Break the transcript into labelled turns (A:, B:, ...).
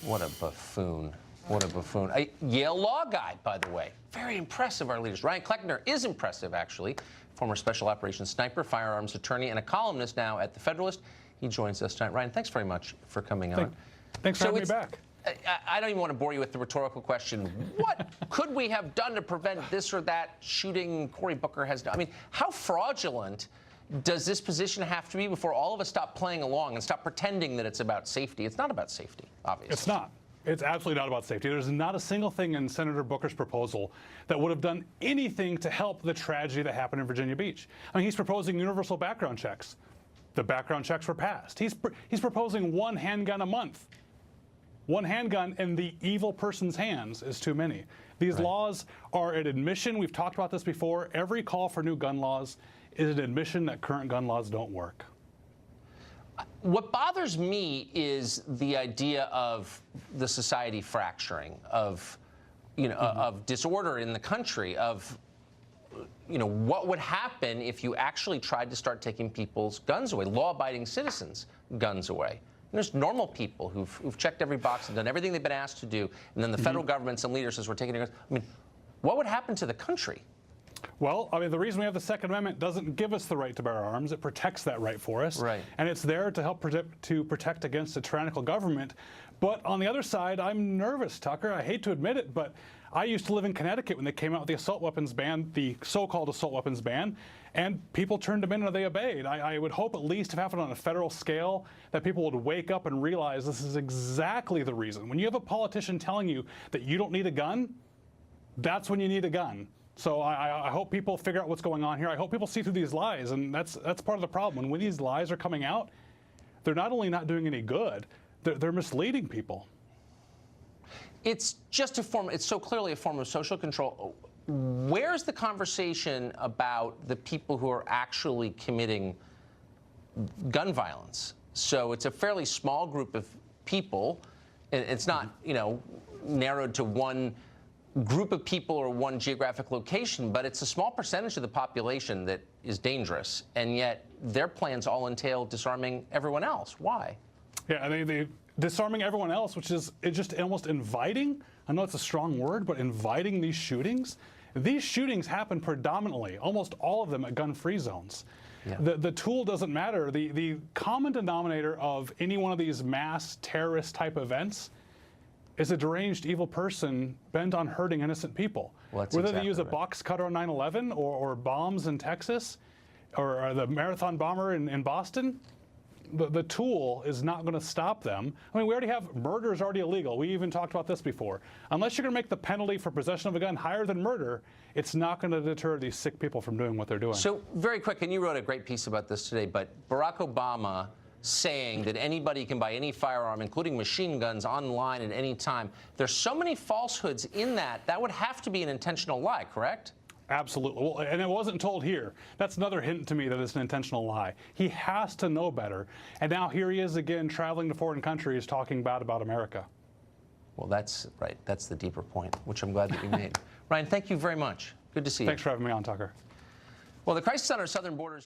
A: What a buffoon. What a buffoon. A Yale law guy, by the way. Very impressive, our leaders. Ryan Cleckner is impressive, actually. Former special operations sniper, firearms attorney, and a columnist now at The Federalist. He joins us tonight. Ryan, thanks very much for coming on.
B: Thanks for having me back.
A: I don't even want to bore you with the rhetorical question. What could we have done to prevent this or that shooting Cory Booker has done? I mean, how fraudulent does this position have to be before all of us stop playing along and stop pretending that it's about safety? It's not about safety, obviously.
B: It's not. It's absolutely not about safety. There's not a single thing in Senator Booker's proposal that would have done anything to help the tragedy that happened in Virginia Beach. I mean, he's proposing universal background checks. The background checks were passed. He's proposing one handgun a month. One handgun in the evil person's hands is too many. These laws are an admission. We've talked about this before. Every call for new gun laws is an admission that current gun laws don't work.
A: What bothers me is the idea of the society fracturing, of, of disorder in the country, of, what would happen if you actually tried to start taking people's guns away, law-abiding citizens' guns away. And there's normal people who've checked every box and done everything they've been asked to do, and then the federal government, some leaders says we're taking their guns. I mean, what would happen to the country?
B: Well, I mean, the reason we have the Second Amendment doesn't give us the right to bear arms. It protects that right for us.
A: Right.
B: And it's there to help protect against a tyrannical government. But on the other side, I'm nervous, Tucker. I hate to admit it, but I used to live in Connecticut when they came out with the assault weapons ban, the so-called assault weapons ban, and people turned them in and they obeyed. I would hope, at least if it happened on a federal scale, that people would wake up and realize this is exactly the reason. When you have a politician telling you that you don't need a gun, that's when you need a gun. So I hope people figure out what's going on here. I hope people see through these lies, and that's part of the problem. When these lies are coming out, they're not only not doing any good, they're misleading people.
A: It's just it's so clearly a form of social control. Where's the conversation about the people who are actually committing gun violence? So it's a fairly small group of people. It's not, narrowed to one group of people or one geographic location, but it's a small percentage of the population that is dangerous, and yet their plans all entail disarming everyone else. Why?
B: Yeah, they disarming everyone else, which is just almost inviting. I know it's a strong word, but inviting these shootings. These shootings happen predominantly, almost all of them, at gun-free zones. Yeah. The tool doesn't matter. The common denominator of any one of these mass terrorist type events is a deranged evil person bent on hurting innocent people.
A: Well,
B: whether they use a box cutter on 9/11 or bombs in Texas or the marathon bomber in Boston, the tool is not going to stop them. I mean, we already have murder is already illegal. We even talked about this before. Unless you're going to make the penalty for possession of a gun higher than murder, it's not going to deter these sick people from doing what they're doing.
A: So very quick, and you wrote a great piece about this today, but Barack Obama saying that anybody can buy any firearm, including machine guns, online at any time. There's so many falsehoods in that. That would have to be an intentional lie, correct?
B: Absolutely. Well, and it wasn't told here. That's another hint to me that it's an intentional lie. He has to know better. And now here he is again traveling to foreign countries talking bad about America.
A: Well, that's right. That's the deeper point, which I'm glad that you made. Ryan, thank you very much. Good to see you.
B: Thanks for having me on, Tucker.
A: Well, the crisis on our southern borders...